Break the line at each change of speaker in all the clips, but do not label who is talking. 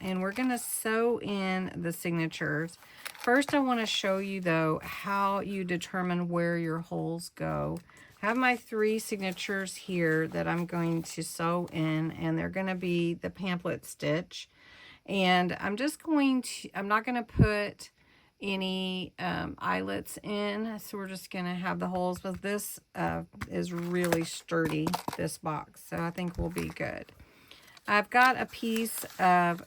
and we're going to sew in the signatures. First, I want to show you, though, how you determine where your holes go. I have my 3 signatures here that I'm going to sew in, and they're going to be the pamphlet stitch. And I'm just going to, I'm not going to put any eyelets in, so we're just going to have the holes. But this is really sturdy, this box, so I think we'll be good. I've got a piece of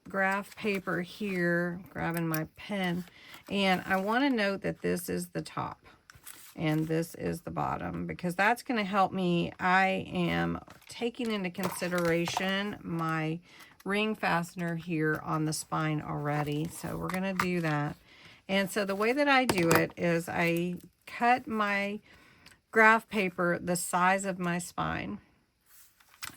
graph paper here, grabbing my pen, and I want to note that this is the top and this is the bottom, because that's going to help me. I am taking into consideration my ring fastener here on the spine already, so we're going to do that. And so the way that I do it is I cut my graph paper the size of my spine.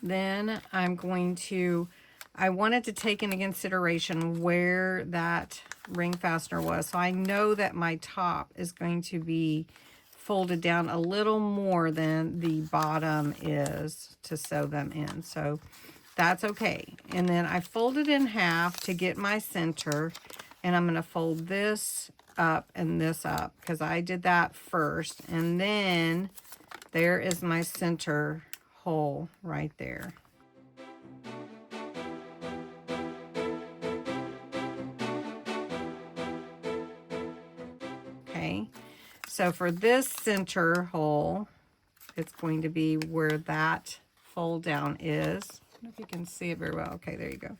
Then I'm going to, I wanted to take into consideration where that ring fastener was. So I know that my top is going to be folded down a little more than the bottom is to sew them in. So that's okay. And then I fold it in half to get my center. And I'm going to fold this up and this up because I did that first. And then there is my center hole right there. Okay, so for this center hole, it's going to be where that fold down is. I don't know if you can see it very well. Okay, there you go.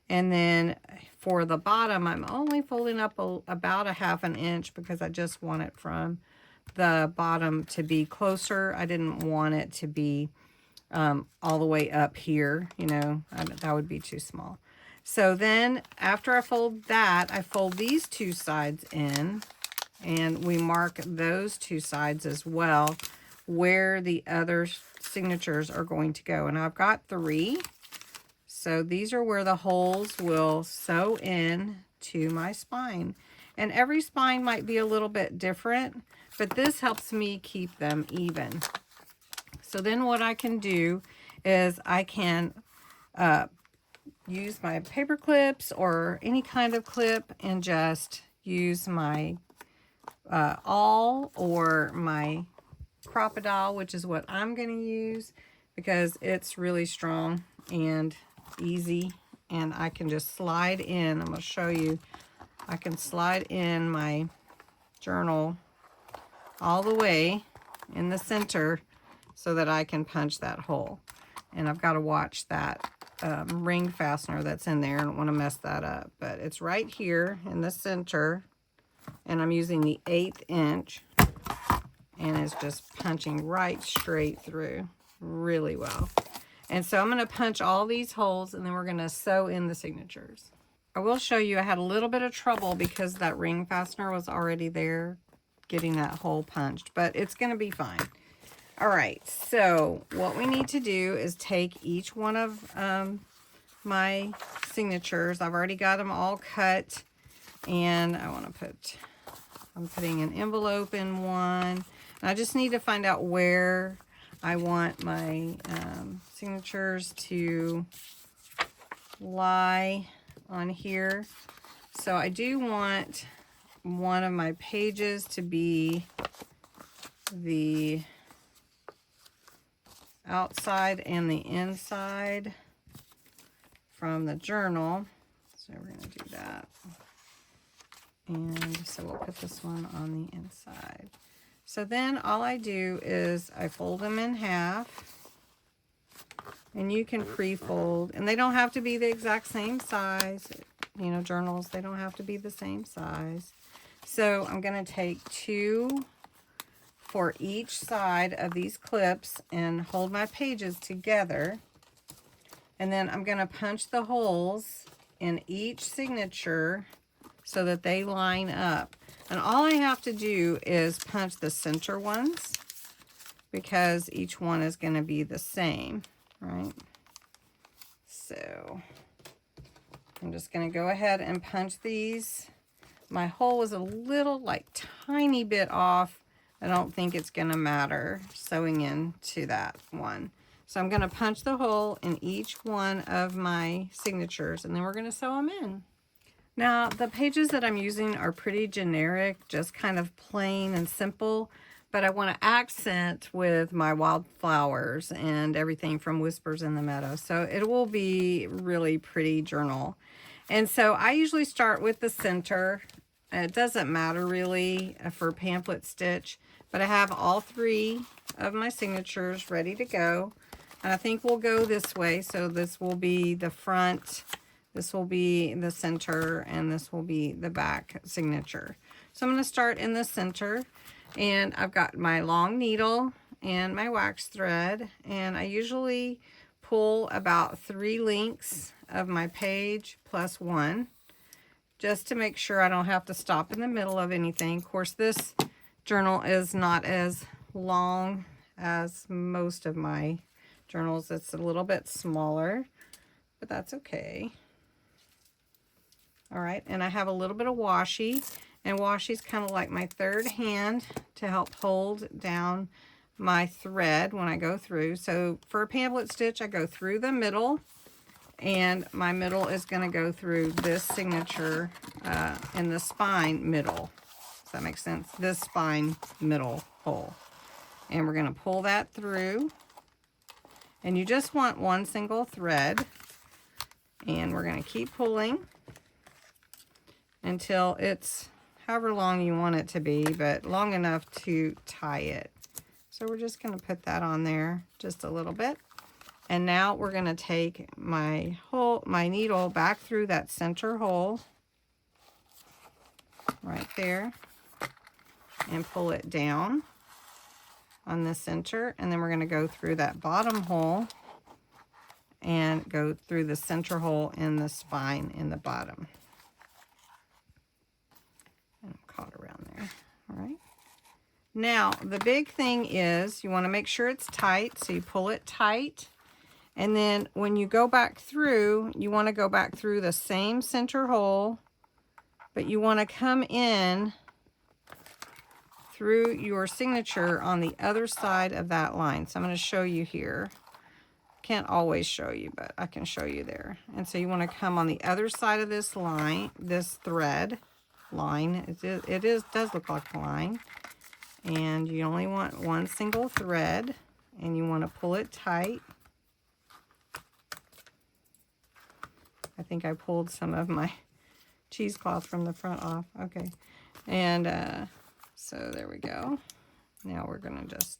And then for the bottom, I'm only folding up about a 1/2 inch because I just want it from the bottom to be closer. I didn't want it to be all the way up here, you know, that would be too small. So then after I fold that, I fold these 2 sides in, and we mark those 2 sides as well where the other signatures are going to go. And I've got 3. So these are where the holes will sew in to my spine. And every spine might be a little bit different, but this helps me keep them even. So then what I can do is I can use my paper clips or any kind of clip and just use my awl or my crocodile, which is what I'm going to use because it's really strong and easy, and I can just slide in. I'm going to show you. I can slide in my journal all the way in the center so that I can punch that hole. And I've got to watch that ring fastener that's in there. I don't want to mess that up, but it's right here in the center, and I'm using the 1/8 inch, and it's just punching right straight through really well. And so I'm going to punch all these holes, and then we're going to sew in the signatures. I will show you I had a little bit of trouble because that ring fastener was already there getting that hole punched, but it's going to be fine. All right, so what we need to do is take each one of my signatures. I've already got them all cut, and I want to put, I'm putting an envelope in one. And I just need to find out where I want my signatures to lie on here. So I do want one of my pages to be the outside and the inside from the journal. So we're going to do that. And so we'll put this one on the inside. So then all I do is I fold them in half. And you can pre-fold. And they don't have to be the exact same size. You know, journals, they don't have to be the same size. So I'm going to take 2 for each side of these clips and hold my pages together. And then I'm going to punch the holes in each signature so that they line up. And all I have to do is punch the center ones because each one is going to be the same, right? So I'm just going to go ahead and punch these. My hole was a little, like, tiny bit off. I don't think it's going to matter sewing into that one. So I'm going to punch the hole in each one of my signatures, and then we're going to sew them in. Now, the pages that I'm using are pretty generic, just kind of plain and simple, but I want to accent with my wildflowers and everything from Whispers in the Meadow. So it will be really pretty journal. And so I usually start with the center. It doesn't matter really for pamphlet stitch, but I have all 3 of my signatures ready to go. And I think we'll go this way. So this will be the front, this will be the center, and this will be the back signature. So I'm going to start in the center, and I've got my long needle and my wax thread, and I usually pull about 3 lengths of my page plus 1, just to make sure I don't have to stop in the middle of anything. Of course, this journal is not as long as most of my journals. It's a little bit smaller, but that's okay. All right, and I have a little bit of washi, and washi's kind of like my third hand to help hold down my thread when I go through. So for a pamphlet stitch, I go through the middle, and my middle is going to go through this signature in the spine middle. Does that make sense? This spine middle hole. And we're going to pull that through. And you just want one single thread. And we're going to keep pulling until it's however long you want it to be, but long enough to tie it. So we're just going to put that on there just a little bit. And now we're going to take my needle back through that center hole right there and pull it down on the center, and then we're going to go through that bottom hole and go through the center hole in the spine in the bottom. And I'm caught around there. All right. Now, the big thing is you want to make sure it's tight, so you pull it tight. And then when you go back through, you want to go back through the same center hole, but you want to come in through your signature on the other side of that line. So I'm going to show you here. Can't always show you, but I can show you there. And so you want to come on the other side of this line, this thread line. It does look like a line. And you only want one single thread, and you want to pull it tight. I think I pulled some of my cheesecloth from the front off. Okay. And so there we go. Now we're going to just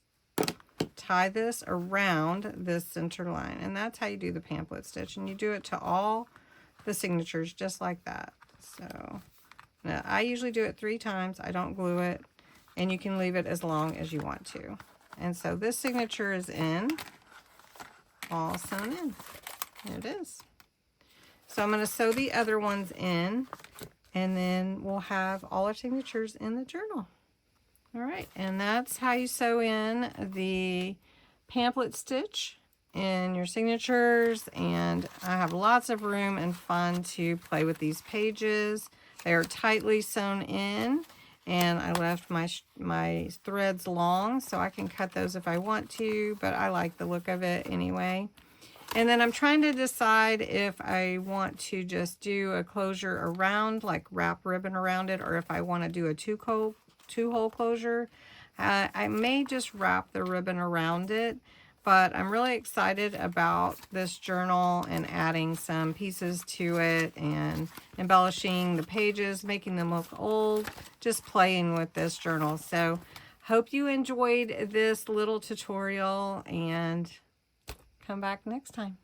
tie this around this center line. And that's how you do the pamphlet stitch. And you do it to all the signatures just like that. So now I usually do it 3 times. I don't glue it. And you can leave it as long as you want to. And so this signature is in, all sewn in. There it is. So I'm going to sew the other ones in, and then we'll have all our signatures in the journal. All right, and that's how you sew in the pamphlet stitch in your signatures. And I have lots of room and fun to play with these pages. They are tightly sewn in, and I left my threads long, so I can cut those if I want to, but I like the look of it anyway. And then I'm trying to decide if I want to just do a closure around, like wrap ribbon around it, or if I want to do a two-hole closure. I may just wrap the ribbon around it, but I'm really excited about this journal and adding some pieces to it and embellishing the pages, making them look old, just playing with this journal. So hope you enjoyed this little tutorial, and come back next time.